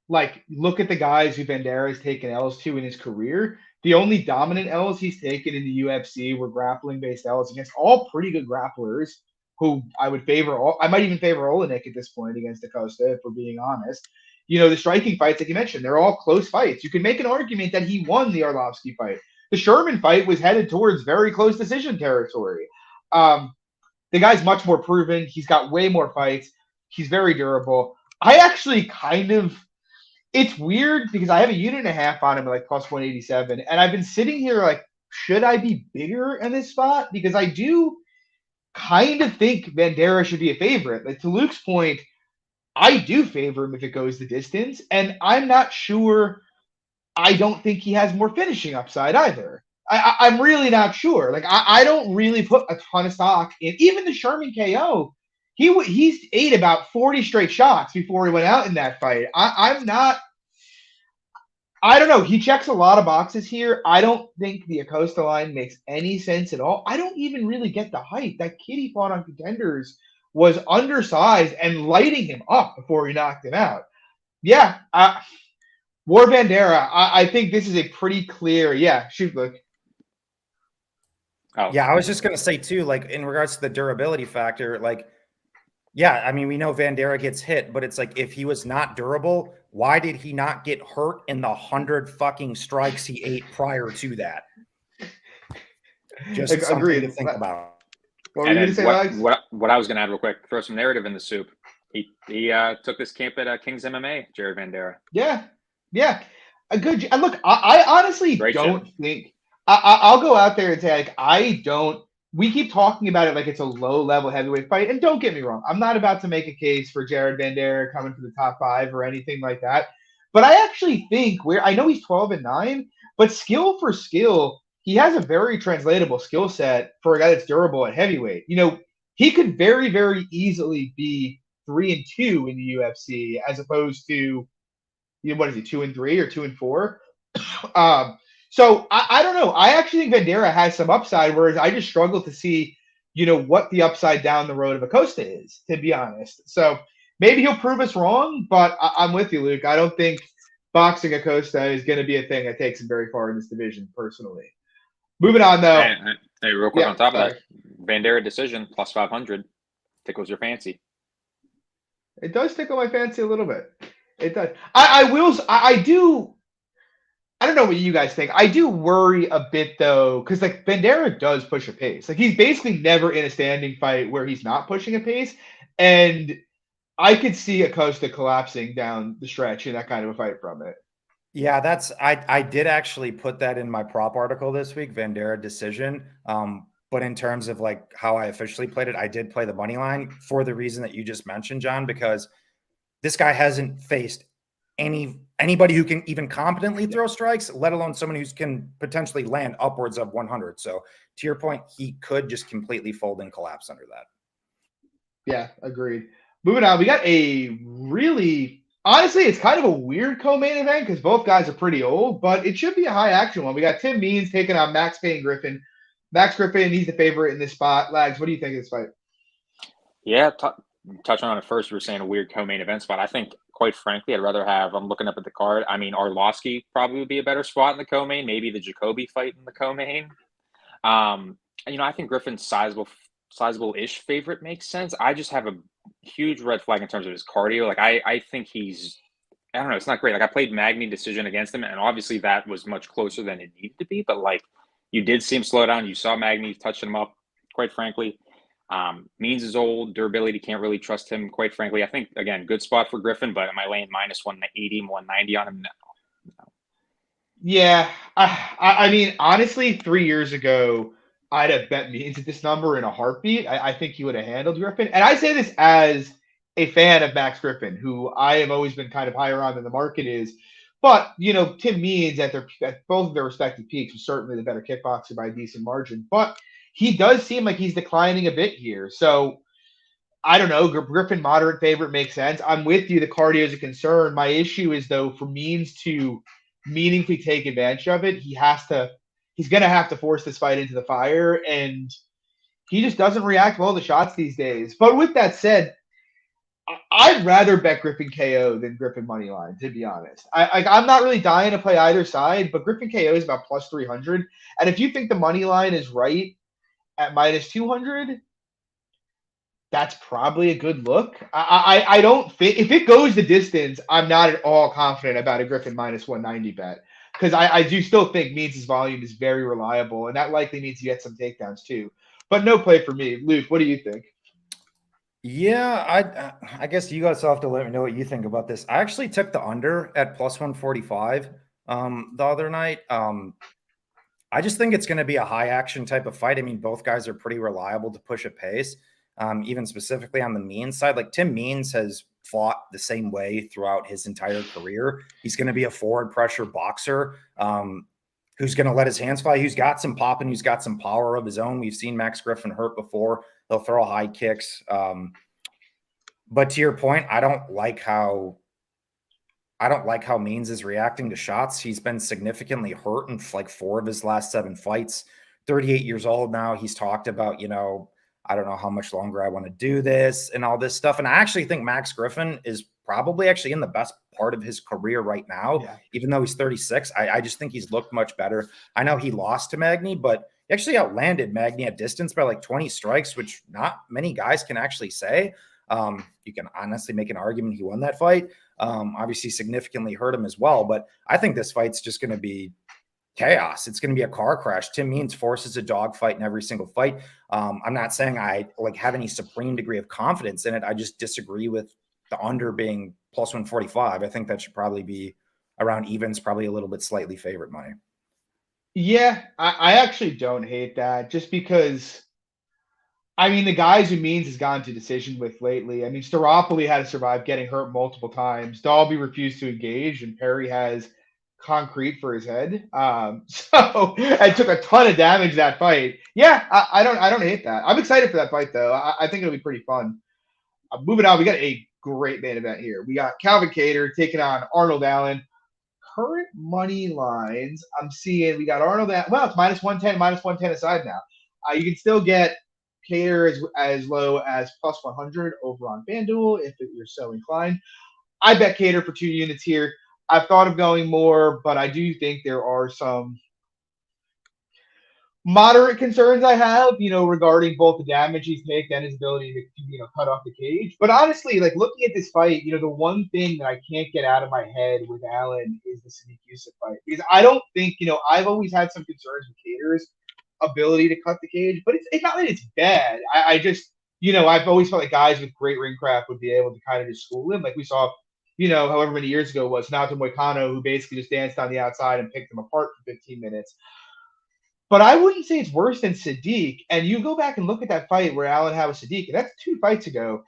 like, look at the guys who Vandera has taken L's to in his career. The only dominant L's he's taken in the UFC were grappling-based L's against all pretty good grapplers who I would favor. I might even favor Olenek at this point against Acosta, if we're being honest. The striking fights, like you mentioned, they're all close fights. You can make an argument that he won the Arlovski fight. The Sherman fight was headed towards very close decision territory. The guy's much more proven. He's got way more fights. He's very durable. I actually it's weird because I have a unit and a half on him at like plus 187. And I've been sitting here like, should I be bigger in this spot? Because I do kind of think Vandera should be a favorite. Like, to Luke's point, I do favor him if it goes the distance. And I'm not sure. I don't think he has more finishing upside either. I'm really not sure. Like, I don't really put a ton of stock in even the Sherman KO. He's ate about 40 straight shots before he went out in that fight. I don't know. He checks a lot of boxes here. I don't think the Acosta line makes any sense at all. I don't even really get the hype. That kid he fought on Contenders was undersized and lighting him up before he knocked him out. Yeah, War Vandera. I think this is a pretty clear. Yeah, shoot, Luke. Oh. Yeah, I was just going to say, too, like, in regards to the durability factor, like, yeah, I mean, we know Vandera gets hit, but it's like, if he was not durable, why did he not get hurt in the 100 fucking strikes he ate prior to that? Just something to think about. What were you going to say, Alex? What I was going to add real quick, throw some narrative in the soup. He took this camp at King's MMA, Jared Vandera. Yeah. A good look. I honestly don't think I'll go out there and say, like, we keep talking about it like it's a low-level heavyweight fight, and don't get me wrong, I'm not about to make a case for Jared Vandera coming for the top 5 or anything like that, but I actually think I know he's 12-9, but skill for skill, he has a very translatable skill set for a guy that's durable at heavyweight. He could very, very easily be 3-2 in the UFC as opposed to, what is he, 2-3 or 2-4? So I don't know. I actually think Vandera has some upside, whereas I just struggle to see, what the upside down the road of Acosta is, to be honest. So maybe he'll prove us wrong, but I'm with you, Luke. I don't think boxing Acosta is going to be a thing that takes him very far in this division, personally. Moving on, though. Hey, real quick on top of that, Vandera decision plus 500 tickles your fancy. It does tickle my fancy a little bit. It does. I do. I don't know what you guys think. I do worry a bit, though, because, like, Vandera does push a pace. Like, he's basically never in a standing fight where he's not pushing a pace. And I could see Acosta collapsing down the stretch in that kind of a fight from it. Yeah, I did actually put that in my prop article this week, Vandera decision. But in terms of, like, how I officially played it, I did play the money line for the reason that you just mentioned, John, because this guy hasn't faced anybody who can even competently throw strikes, let alone someone who can potentially land upwards of 100. So to your point, he could just completely fold and collapse under that. Yeah, agreed. Moving on, we got a really Honestly, it's kind of a weird co-main event because both guys are pretty old, but it should be a high action one. We got Tim Means taking on Max Payne Griffin. Max Griffin, he's the favorite in this spot. Lags, what do you think of this fight? Yeah, touching on it first, we were saying a weird co-main event spot. I think, quite frankly, I'd rather have. I'm looking up at the card. I mean, Arlovski probably would be a better spot in the co-main. Maybe the Jacoby fight in the co-main. I think Griffin's sizable-ish favorite makes sense. I just have a huge red flag in terms of his cardio. Like I think I don't know, it's not great. Like I played Magny decision against him, and obviously that was much closer than it needed to be. But like you did see him slow down. You saw Magny touching him up. Quite frankly, Means is old. Durability, can't really trust him. Quite frankly, I think again, good spot for Griffin. But am I laying minus 180, 190 on him? No. Yeah, I mean, honestly, 3 years ago, I'd have bet Means at this number in a heartbeat. I think he would have handled Griffin. And I say this as a fan of Max Griffin, who I have always been kind of higher on than the market is. But, Tim Means at both of their respective peaks was certainly the better kickboxer by a decent margin. But he does seem like he's declining a bit here. So I don't know. Griffin moderate favorite makes sense. I'm with you. The cardio is a concern. My issue is though for Means to meaningfully take advantage of it, he's going to have to force this fight into the fire, and he just doesn't react well to shots these days. But with that said, I'd rather bet Griffin KO than Griffin money line, to be honest. I'm not really dying to play either side, but Griffin KO is about plus 300, and if you think the money line is right at minus 200. That's probably a good look. I don't think if it goes the distance, I'm not at all confident about a Griffin minus 190 bet because I do still think Means' volume is very reliable, and that likely means you get some takedowns too. But no play for me. Luke, what do you think? Yeah, I guess you guys have to let me know what you think about this. I actually took the under at plus 145 the other night. I just think it's going to be a high action type of fight. I mean, both guys are pretty reliable to push a pace. Even specifically on the Means side, like Tim Means has fought the same way throughout his entire career. He's going to be a forward pressure boxer who's going to let his hands fly, who's got some pop and who's got some power of his own. We've seen Max Griffin hurt before. They'll throw high kicks. But to your point, I don't like how Means is reacting to shots. He's been significantly hurt in like 4 of his last 7 fights. 38 years old now. He's talked about, I don't know how much longer I want to do this and all this stuff. And I actually think Max Griffin is probably actually in the best part of his career right now, even though he's 36. I just think he's looked much better. I know he lost to Magny, but he actually outlanded Magny at distance by like 20 strikes, which not many guys can actually say. You can honestly make an argument he won that fight. Obviously significantly hurt him as well, but I think this fight's just going to be chaos. It's going to be a car crash. Tim Means forces a dogfight in every single fight. I'm not saying I have any supreme degree of confidence in it. I just disagree with the under being plus 145. I think that should probably be around evens, probably a little bit slightly favorite money. Yeah, I actually don't hate that just because, I mean, the guys who Means has gone to decision with lately, I mean, Staropoli had to survive getting hurt multiple times. Dalby refused to engage, and Perry has concrete for his head. So it took a ton of damage that fight. Yeah, I don't hate that. I'm excited for that fight though. I think it'll be pretty fun. Moving on, we got a great main event here. We got Calvin Kattar taking on Arnold Allen. Current money lines, I'm seeing we got Arnold Allen. Well, it's minus 110 aside now. You can still get Kattar as low as plus 100 over on FanDuel if you're so inclined. I bet Kattar for 2 units here. I've thought of going more, but I do think there are some moderate concerns I have, regarding both the damage he's taken and his ability to, cut off the cage. But honestly, like looking at this fight, the one thing that I can't get out of my head with Allen is the Sadiq Yusuff fight. Because I don't think, I've always had some concerns with Kattar's ability to cut the cage, but it's not that it's bad. I just, I've always felt like guys with great ring craft would be able to kind of just school him. Like we saw, however many years ago was Nato Moicano, who basically just danced on the outside and picked him apart for 15 minutes. But I wouldn't say it's worse than Sadiq. And you go back and look at that fight where Allen had with Sadiq, and that's 2 fights ago.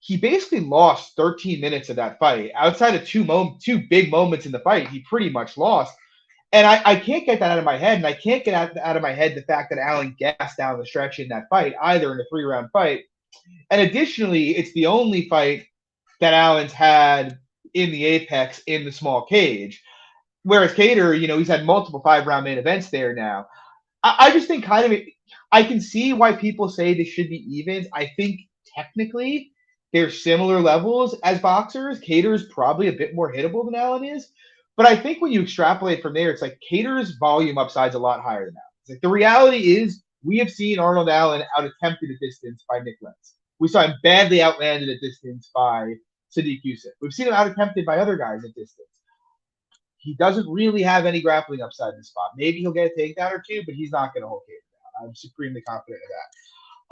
He basically lost 13 minutes of that fight. Outside of two big moments in the fight, he pretty much lost. And I can't get that out of my head, and I can't get out of my head the fact that Allen gassed down the stretch in that fight, either in a 3-round fight. And additionally, it's the only fight that Allen's had in the apex in the small cage. Whereas Kattar, he's had multiple 5-round main events there now. I just think I can see why people say this should be evens. I think technically they're similar levels as boxers. Kattar's probably a bit more hittable than Allen is. But I think when you extrapolate from there, it's like Kattar's volume upside's a lot higher than Allen's. Like the reality is we have seen Arnold Allen out attempted at distance by Nick Lentz. We saw him badly outlanded at distance by Sadiq Youssef. We've seen him out attempted by other guys at distance. He doesn't really have any grappling upside in the spot. Maybe he'll get a takedown or two, but he's not going to hold Kattar down. I'm supremely confident of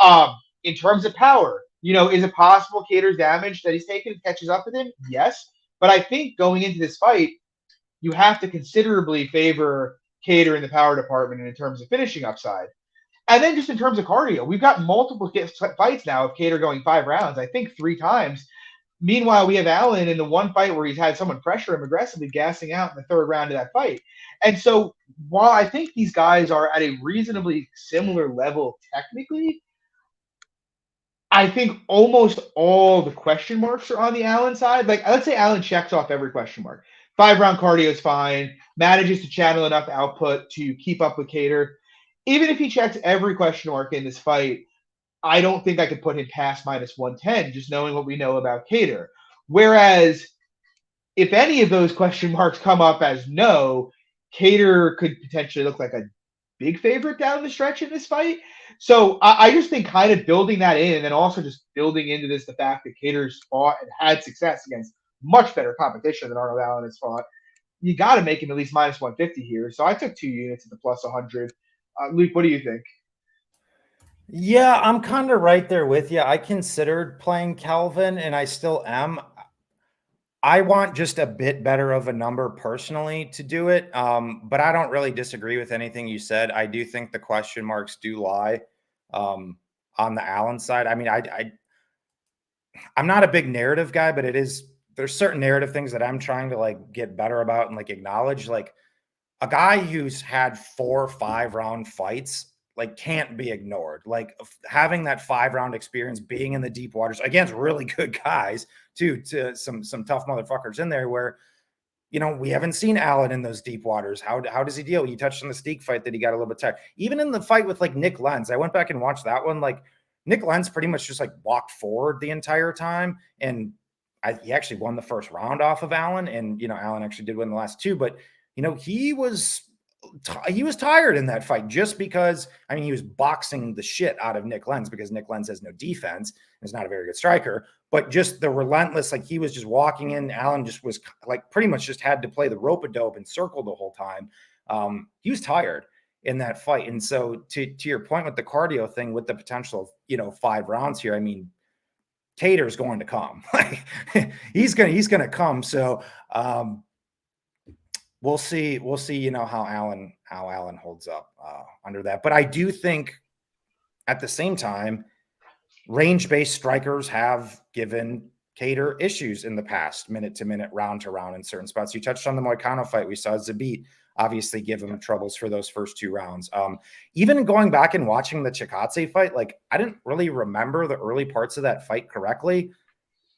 that. In terms of power, is it possible Kattar's damage that he's taken catches up with him? Yes. But I think going into this fight, you have to considerably favor Kattar in the power department and in terms of finishing upside. And then just in terms of cardio, we've got multiple fights now of Kattar going 5 rounds, I think 3 times. Meanwhile, we have Allen in the one fight where he's had someone pressure him aggressively, gassing out in the 3rd round of that fight. And so while I think these guys are at a reasonably similar level technically, I think almost all the question marks are on the Allen side. Like, let's say Allen checks off every question mark. 5-round cardio is fine, manages to channel enough output to keep up with Kattar. Even if he checks every question mark in this fight, I don't think I could put him past -110, just knowing what we know about Kattar. Whereas, if any of those question marks come up as no, Kattar could potentially look like a big favorite down the stretch in this fight. So I just think kind of building that in, and then also just building into this the fact that Kattar's fought and had success against much better competition than Arnold Allen has fought, you got to make him at least -150 here. So I took 2 units at the +100. Luke, what do you think? Yeah, I'm kind of right there with you. I considered playing Calvin, and I still am. I want just a bit better of a number personally to do it, but I don't really disagree with anything you said. I do think the question marks do lie on the Allen side. I mean, I'm not a big narrative guy, but there's certain narrative things that I'm trying to like get better about and like acknowledge. Like a guy who's had 4 5-round fights like can't be ignored. Like having that 5-round experience, being in the deep waters against really good guys too, to some tough motherfuckers in there where, we haven't seen Allen in those deep waters. How does he deal? You touched on the Steak fight that he got a little bit tired. Even in the fight with like Nick Lentz, I went back and watched that one. Like Nick Lentz pretty much just like walked forward the entire time. And he actually won the first round off of Allen. And, Allen actually did win the last 2, but he was tired in that fight just because, he was boxing the shit out of Nick Lentz because Nick Lentz has no defense and is not a very good striker, but just the relentless, like he was just walking in. Allen just was like pretty much just had to play the rope-a-dope and circle the whole time. He was tired in that fight. And so to your point with the cardio thing, with the potential of, 5 rounds here, Kattar's going to come. Like he's going to come. So, we'll see, how Allen holds up under that. But I do think at the same time, range-based strikers have given Kattar issues in the past, minute to minute, round to round in certain spots. You touched on the Moicano fight. We saw Zabit obviously give him troubles for those first 2 rounds. Even going back and watching the Chikadze fight, like I didn't really remember the early parts of that fight correctly.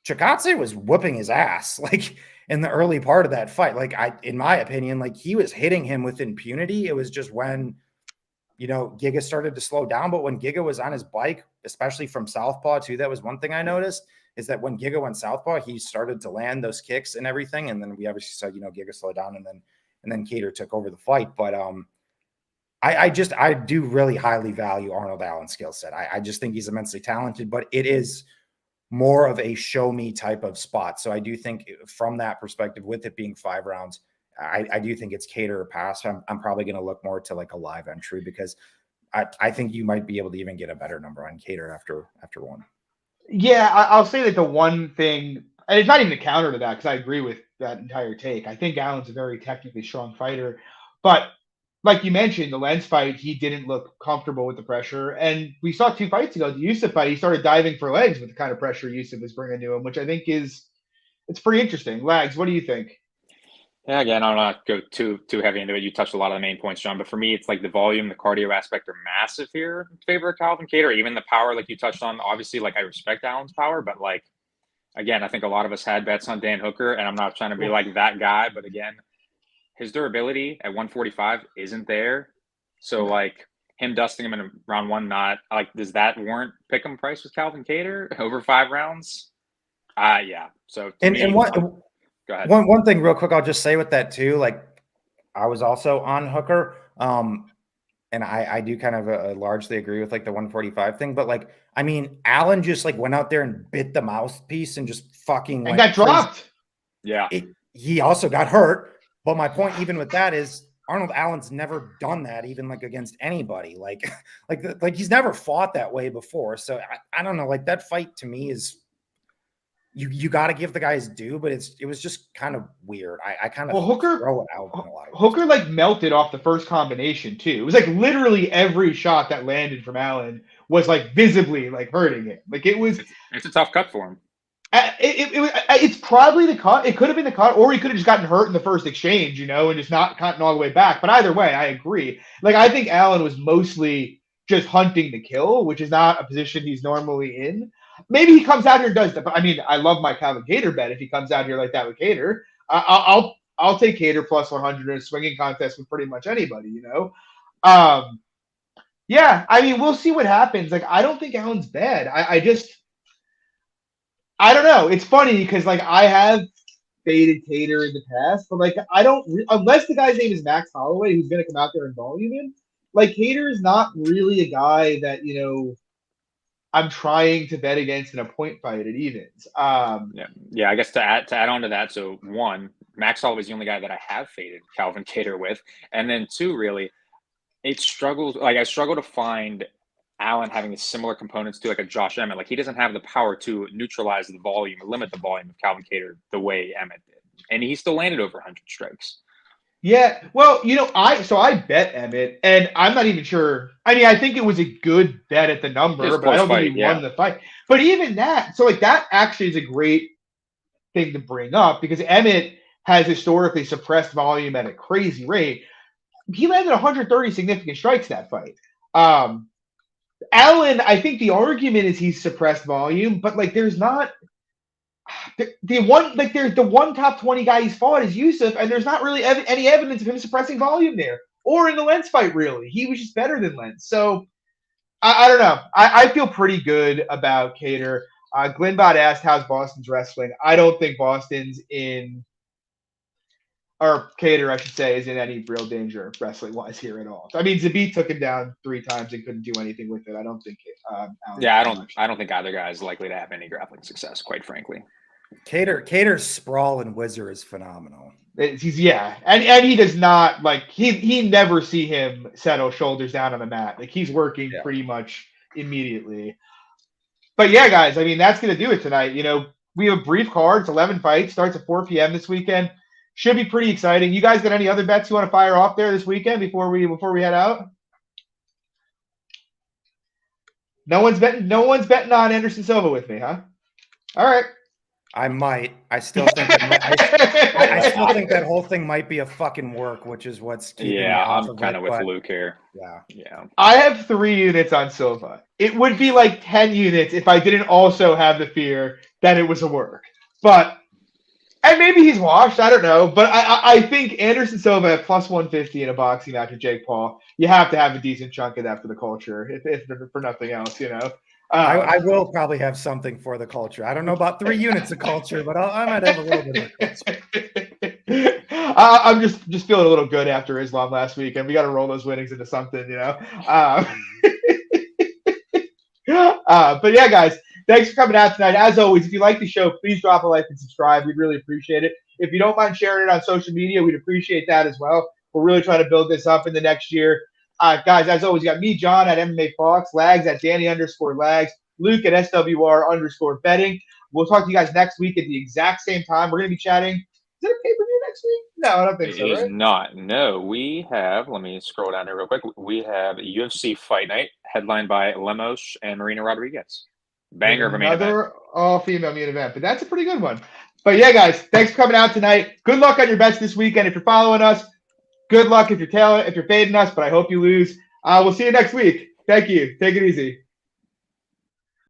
Chikadze was whooping his ass, like in the early part of that fight. Like in my opinion, like he was hitting him with impunity. It was just when, Giga started to slow down. But when Giga was on his bike, especially from southpaw too, that was one thing I noticed is that when Giga went southpaw, he started to land those kicks and everything. And then we obviously saw, Giga slow down and then Kattar took over the fight. But I do really highly value Arnold Allen's skill set. I just think he's immensely talented, but it is more of a show me type of spot. So I do think from that perspective, with it being 5 rounds, I do think it's Kattar or pass. I'm probably going to look more to like a live entry because I think you might be able to even get a better number on Kattar after 1. Yeah, I'll say that the one thing, and it's not even a counter to that because I agree with that entire take. I think Allen's a very technically strong fighter, but like you mentioned, the Lentz fight, he didn't look comfortable with the pressure. And we saw 2 fights ago, the Youssef fight, he started diving for legs with the kind of pressure Youssef was bringing to him, which I think it's pretty interesting. Lags, what do you think? Yeah, again, I'll not go too heavy into it. You touched a lot of the main points, John. But for me, it's like the volume, the cardio aspect are massive here in favor of Calvin Kattar. Even the power, like you touched on. Obviously, like I respect Allen's power, but like again, I think a lot of us had bets on Dan Hooker, and I'm not trying to be like that guy, but again, his durability at 145 isn't there. So like him dusting him in round one, not like, does that warrant pick 'em price with Calvin Kattar over 5 rounds? Yeah. So go ahead. One thing real quick, I'll just say with that too, like I was also on Hooker. And I do kind of largely agree with like the 145 thing, but like, I mean, Allen just like went out there and bit the mouthpiece and just fucking and got dropped. Yeah. He also got hurt. But my point even with that is Arnold Allen's never done that, even like against anybody. Like he's never fought that way before. So I don't know, like that fight to me is you got to give the guy his due, but it was just kind of weird. I kind of Hooker throw it out in a lot of ways. Hooker like melted off the first combination too. It was like literally every shot that landed from Allen was like visibly like hurting it. Like it's a tough cut for him. It's probably the cut. It could have been the cut, or he could have just gotten hurt in the first exchange, and just not gotten all the way back. But either way, I agree. Like I think Allen was mostly just hunting the kill, which is not a position he's normally in. Maybe he comes out here and does that. But I mean, I love my Calvin Kattar bet if he comes out here like that with Kattar. I'll take Kattar plus 100 in a swinging contest with pretty much anybody, Yeah, I mean, we'll see what happens. Like, I don't think Allen's bad. I don't know. It's funny because like I have faded Kattar in the past, but like I don't unless the guy's name is Max Holloway, who's going to come out there and volume him. Like Kattar is not really a guy that I'm trying to bet against in a point fight at evens. Yeah. I guess to add on to that, so one, Max Holloway's the only guy that I have faded Calvin Kattar with, and then two, really, I struggle to find Allen having similar components to like a Josh Emmett. Like he doesn't have the power to neutralize the volume, limit the volume of Calvin Kattar the way Emmett did, and he still landed over 100 strikes. Yeah, well, I bet Emmett, and I'm not even sure. I mean, I think it was a good bet at the number, but I don't think he won the fight. But even that, so like that actually is a great thing to bring up because Emmett has historically suppressed volume at a crazy rate. He landed 130 significant strikes that fight. Allen, I think the argument is he's suppressed volume, but like there's not the one top 20 guy he's fought is Yusuf, and there's not really any evidence of him suppressing volume there or in the Lentz fight. Really, he was just better than Lentz. So I don't know. I feel pretty good about Kattar. Glenbot asked how's Boston's wrestling. I don't think Boston's or Kattar, I should say, is in any real danger wrestling-wise here at all. I mean, Zabit took him down 3 times and couldn't do anything with it. I don't think. I don't think either guy is likely to have any grappling success, quite frankly. Kattar's sprawl and whizzer is phenomenal. And he does not he never see him settle shoulders down on the mat. Like he's working pretty much immediately. But yeah, guys, I mean that's gonna do it tonight. We have a brief card. It's 11 fights. Starts at 4 p.m. this weekend. Should be pretty exciting. You guys got any other bets you want to fire off there this weekend before we head out? No one's betting on Anderson Silva with me, huh? All right. I might. I still think I still think that whole thing might be a fucking work, which is what's keeping me off I'm kind of with Luke here. Yeah. I have 3 units on Silva. It would be like 10 units if I didn't also have the fear that it was a work. And maybe he's washed. I don't know. But I think Anderson Silva at plus 150 in a boxing match with Jake Paul, you have to have a decent chunk of that for the culture, if for nothing else, I will probably have something for the culture. I don't know about 3 units of culture, but I might have a little bit of culture. I'm just feeling a little good after Islam last week, and we got to roll those winnings into something, But yeah, guys. Thanks for coming out tonight. As always, if you like the show, please drop a like and subscribe. We'd really appreciate it. If you don't mind sharing it on social media, we'd appreciate that as well. We're really trying to build this up in the next year. Guys, as always, you got me, John, at MMA Fox, Lags at Danny_Lags, Luke at SWR_betting. We'll talk to you guys next week at the exact same time. We're going to be chatting. Is it a pay-per-view next week? No, I don't think so. It is not. No, we have, let me scroll down here real quick. We have a UFC Fight Night headlined by Lemos and Marina Rodriguez. Banger of a main event. Another all-female main event, but that's a pretty good one. But yeah, guys, thanks for coming out tonight. Good luck on your bets this weekend. If you're following us, good luck if you're fading us, but I hope you lose. We'll see you next week. Thank you. Take it easy.